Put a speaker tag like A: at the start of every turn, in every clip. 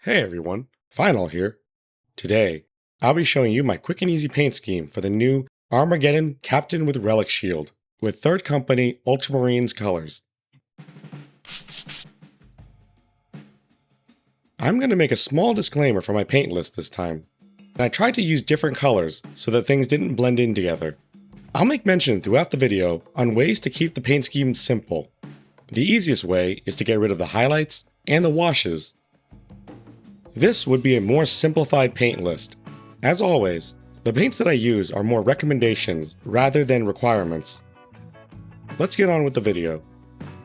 A: Hey everyone, Final here. Today, I'll be showing you my quick and easy paint scheme for the new Armageddon Captain with Relic Shield with third company Ultramarines colors. I'm going to make a small disclaimer for my paint list this time, and I tried to use different colors so that things didn't blend in together. I'll make mention throughout the video on ways to keep the paint scheme simple. The easiest way is to get rid of the highlights and the washes. This would be a more simplified paint list. As always, the paints that I use are more recommendations rather than requirements. Let's get on with the video.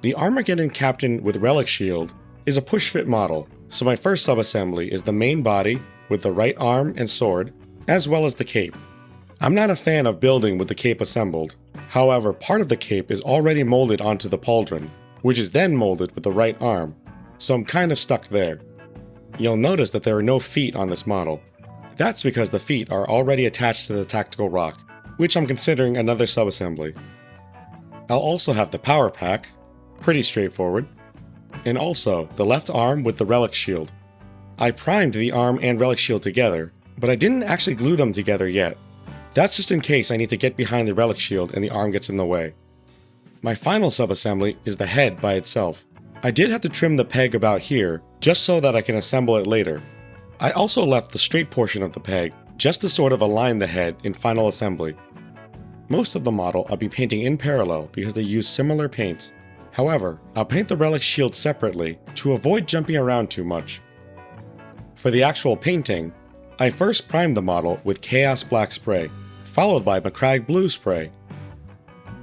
A: The Armageddon Captain with Relic Shield is a push-fit model, so my first subassembly is the main body with the right arm and sword, as well as the cape. I'm not a fan of building with the cape assembled. However, part of the cape is already molded onto the pauldron, which is then molded with the right arm, so I'm kind of stuck there. You'll notice that there are no feet on this model. That's because the feet are already attached to the tactical rock, which I'm considering another subassembly. I'll also have the power pack, pretty straightforward, and also the left arm with the relic shield. I primed the arm and relic shield together, but I didn't actually glue them together yet. That's just in case I need to get behind the relic shield and the arm gets in the way. My final subassembly is the head by itself. I did have to trim the peg about here, just so that I can assemble it later. I also left the straight portion of the peg, just to sort of align the head in final assembly. Most of the model I'll be painting in parallel because they use similar paints. However, I'll paint the relic shield separately to avoid jumping around too much. For the actual painting, I first primed the model with Chaos Black spray, followed by Macragge Blue spray.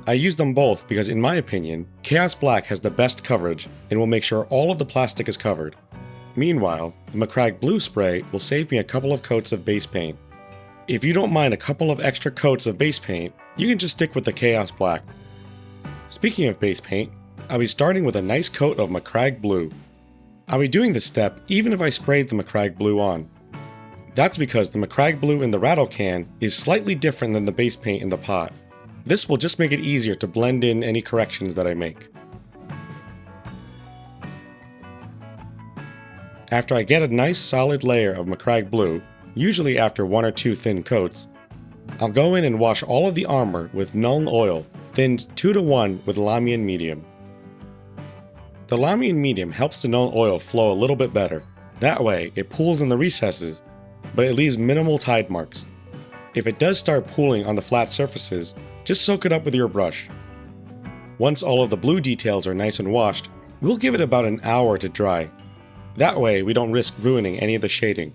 A: I use them both because in my opinion, Chaos Black has the best coverage and will make sure all of the plastic is covered. Meanwhile, the Macragge Blue spray will save me a couple of coats of base paint. If you don't mind a couple of extra coats of base paint, you can just stick with the Chaos Black. Speaking of base paint, I'll be starting with a nice coat of Macragge Blue. I'll be doing this step even if I sprayed the Macragge Blue on. That's because the Macragge Blue in the rattle can is slightly different than the base paint in the pot. This will just make it easier to blend in any corrections that I make. After I get a nice solid layer of Macragge Blue, usually after 1 or 2 thin coats, I'll go in and wash all of the armor with Nuln Oil, thinned 2:1 with Lahmian Medium. The Lahmian Medium helps the Nuln Oil flow a little bit better. That way, it pools in the recesses, but it leaves minimal tide marks. If it does start pooling on the flat surfaces, just soak it up with your brush. Once all of the blue details are nice and washed, we'll give it about an hour to dry. That way we don't risk ruining any of the shading.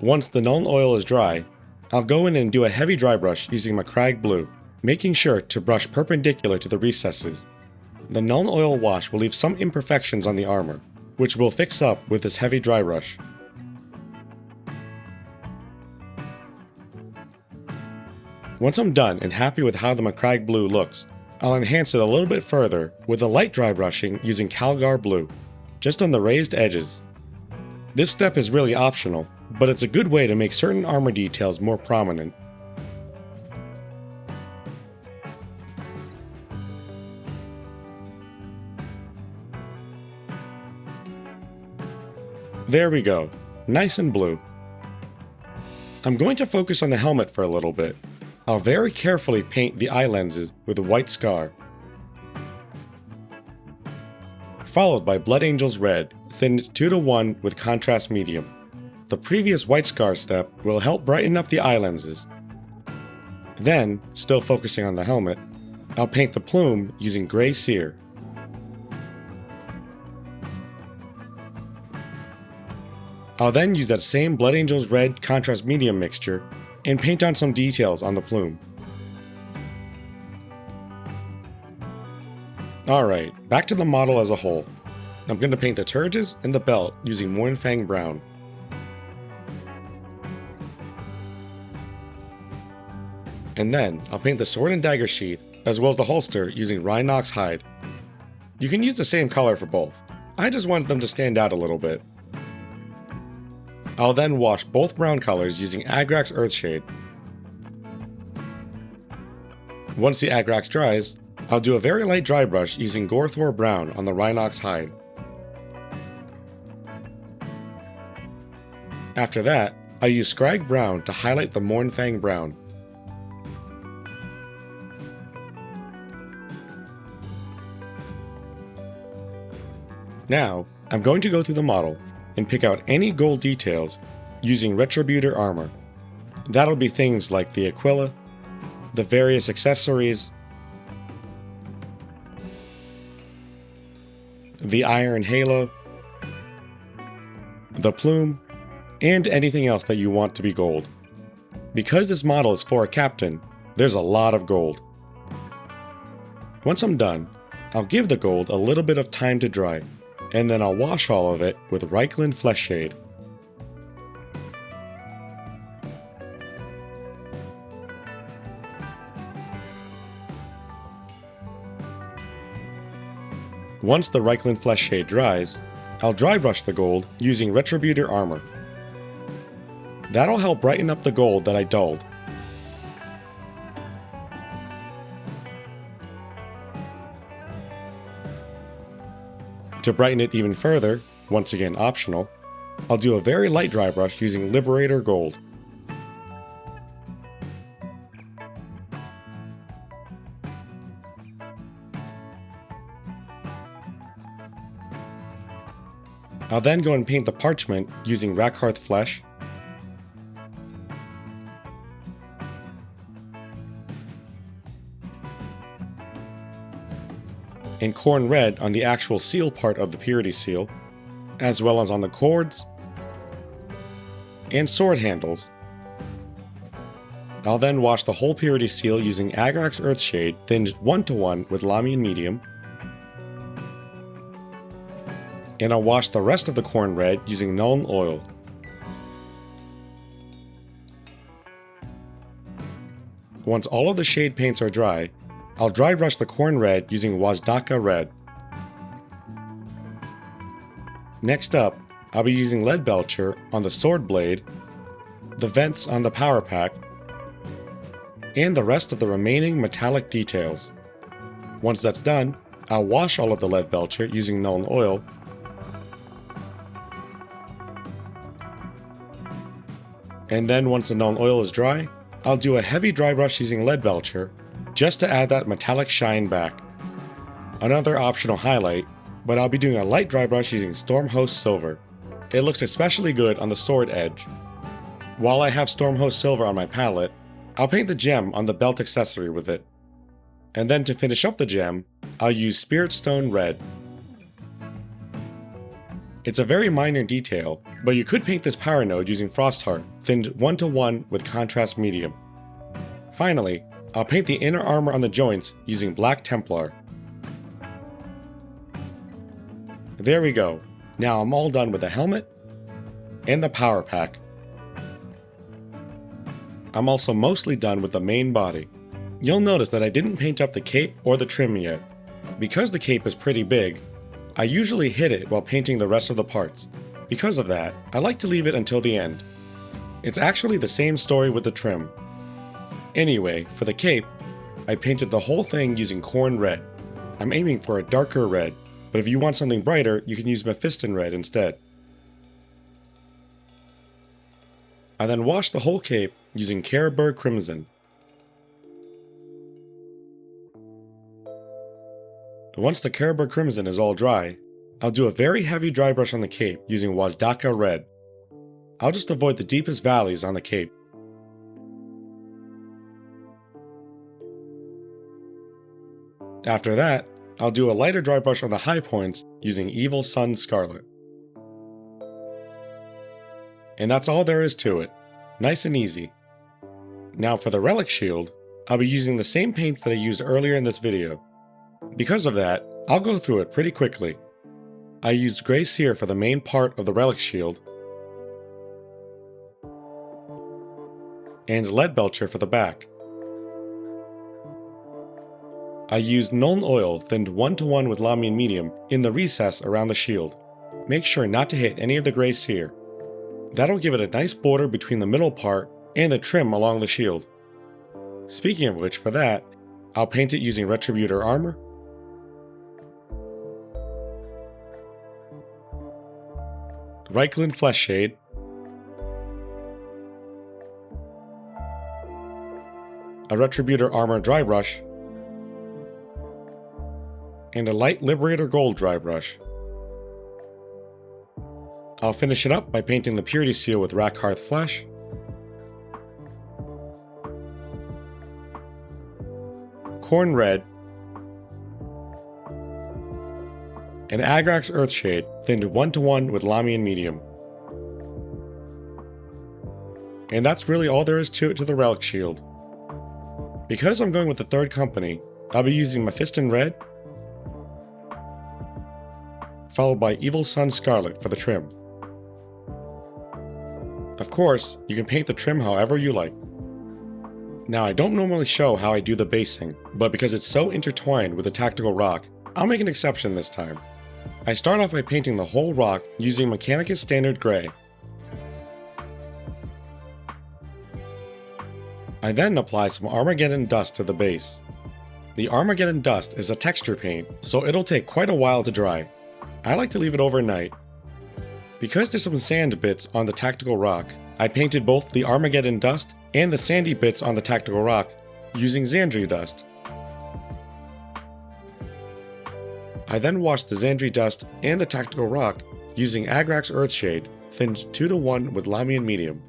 A: Once the Nuln Oil is dry, I'll go in and do a heavy dry brush using Macragge Blue, making sure to brush perpendicular to the recesses. The Nuln Oil wash will leave some imperfections on the armor, which we'll fix up with this heavy dry brush. Once I'm done and happy with how the Macragge Blue looks, I'll enhance it a little bit further with a light dry brushing using Calgar Blue, just on the raised edges. This step is really optional, but it's a good way to make certain armor details more prominent. There we go, nice and blue. I'm going to focus on the helmet for a little bit. I'll very carefully paint the eye lenses with a white scar, followed by Blood Angel's Red, thinned 2:1 with contrast medium. The previous white scar step will help brighten up the eye lenses. Then, still focusing on the helmet, I'll paint the plume using Gray Sear. I'll then use that same Blood Angel's Red contrast medium mixture and paint on some details on the plume. Alright, back to the model as a whole. I'm going to paint the turrets and the belt using Mournfang Brown. And then, I'll paint the sword and dagger sheath, as well as the holster using Rhinox Hide. You can use the same color for both. I just wanted them to stand out a little bit. I'll then wash both brown colors using Agrax Earthshade. Once the Agrax dries, I'll do a very light dry brush using Gorthor Brown on the Rhinox hide. After that, I use Scrag Brown to highlight the Mournfang Brown. Now, I'm going to go through the model and pick out any gold details using Retributor armor. That'll be things like the Aquila, the various accessories, the iron halo, the plume, and anything else that you want to be gold. Because this model is for a captain, there's a lot of gold. Once I'm done, I'll give the gold a little bit of time to dry, and then I'll wash all of it with Reikland Flesh Shade. Once the Reikland Flesh Shade dries, I'll dry brush the gold using Retributor armor. That'll help brighten up the gold that I dulled. To brighten it even further, once again optional, I'll do a very light dry brush using Liberator Gold. I'll then go and paint the parchment using Rakarth Flesh, and Khorne Red on the actual seal part of the Purity Seal, as well as on the cords and sword handles. I'll then wash the whole Purity Seal using Agronach's Earthshade thinned 1:1 with Lamian Medium, and I'll wash the rest of the Khorne Red using Nuln Oil. Once all of the shade paints are dry, I'll dry brush the Khorne Red using Wazdaka Red. Next up, I'll be using Lead Belcher on the sword blade, the vents on the power pack, and the rest of the remaining metallic details. Once that's done, I'll wash all of the Lead Belcher using Nuln Oil, and then once the Nuln Oil is dry, I'll do a heavy dry brush using Lead Belcher just to add that metallic shine back. Another optional highlight, but I'll be doing a light dry brush using Stormhost Silver. It looks especially good on the sword edge. While I have Stormhost Silver on my palette, I'll paint the gem on the belt accessory with it. And then to finish up the gem, I'll use Spirit Stone Red. It's a very minor detail, but you could paint this power node using Frostheart, thinned 1:1 with Contrast Medium. Finally, I'll paint the inner armor on the joints using Black Templar. There we go. Now I'm all done with the helmet and the power pack. I'm also mostly done with the main body. You'll notice that I didn't paint up the cape or the trim yet. Because the cape is pretty big, I usually hid it while painting the rest of the parts. Because of that, I like to leave it until the end. It's actually the same story with the trim. Anyway, for the cape, I painted the whole thing using Khorne Red. I'm aiming for a darker red, but if you want something brighter, you can use Mephiston Red instead. I then washed the whole cape using Carroburg Crimson. Once the Carroburg Crimson is all dry, I'll do a very heavy dry brush on the cape using Wazdaka Red. I'll just avoid the deepest valleys on the cape. After that, I'll do a lighter dry brush on the high points using Evil Sun Scarlet. And that's all there is to it. Nice and easy. Now for the Relic Shield, I'll be using the same paints that I used earlier in this video. Because of that, I'll go through it pretty quickly. I used Grey Seer for the main part of the Relic Shield, and Lead Belcher for the back. I used Nuln Oil thinned 1:1 with Lamian Medium in the recess around the shield. Make sure not to hit any of the Grey Seer. That'll give it a nice border between the middle part and the trim along the shield. Speaking of which, for that, I'll paint it using Retributor armor, Reikland Flesh Shade, a Retributor Armor dry brush, and a light Liberator Gold dry brush. I'll finish it up by painting the Purity Seal with Rakarth Flesh, Khorne Red, and Agrax Earthshade thinned 1:1 with Lamian Medium. And that's really all there is to it to the Relic Shield. Because I'm going with the third company, I'll be using Mephiston Red, followed by Evil Sun Scarlet for the trim. Of course, you can paint the trim however you like. Now, I don't normally show how I do the basing, but because it's so intertwined with the Tactical Rock, I'll make an exception this time. I start off by painting the whole rock using Mechanicus Standard Gray. I then apply some Armageddon dust to the base. The Armageddon dust is a texture paint, so it'll take quite a while to dry. I like to leave it overnight. Because there's some sand bits on the Tactical Rock, I painted both the Armageddon dust and the sandy bits on the Tactical Rock using Xandri dust. I then washed the Xandri dust and the Tactical Rock using Agrax Earthshade, thinned 2:1 with Lamian Medium.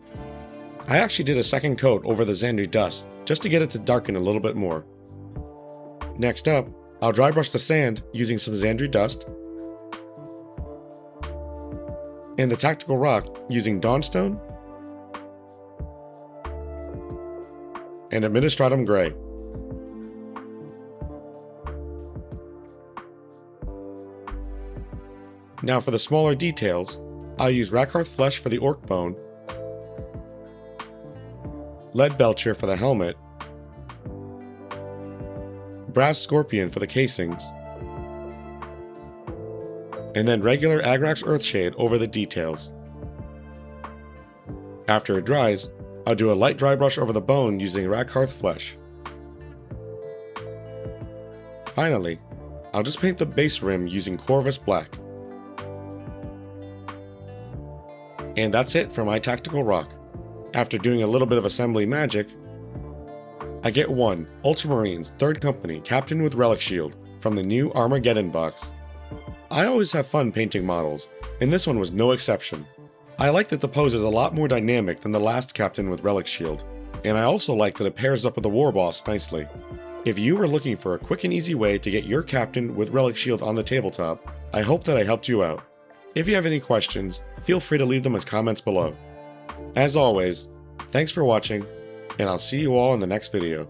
A: I actually did a second coat over the Xandri dust, just to get it to darken a little bit more. Next up, I'll dry brush the sand using some Xandri dust, and the Tactical Rock using Dawnstone and Administratum Gray. Now for the smaller details, I'll use Rakarth Flesh for the Orc Bone, Lead Belcher for the helmet, Brass Scorpion for the casings, and then regular Agrax Earthshade over the details. After it dries, I'll do a light dry brush over the bone using Rakarth Flesh. Finally, I'll just paint the base rim using Corvus Black. And that's it for my Tactical Rock. After doing a little bit of assembly magic, I get one Ultramarines 3rd Company Captain with Relic Shield from the new Armageddon box. I always have fun painting models, and this one was no exception. I like that the pose is a lot more dynamic than the last Captain with Relic Shield, and I also like that it pairs up with the War Boss nicely. If you were looking for a quick and easy way to get your Captain with Relic Shield on the tabletop, I hope that I helped you out. If you have any questions, feel free to leave them as comments below. As always, thanks for watching, and I'll see you all in the next video.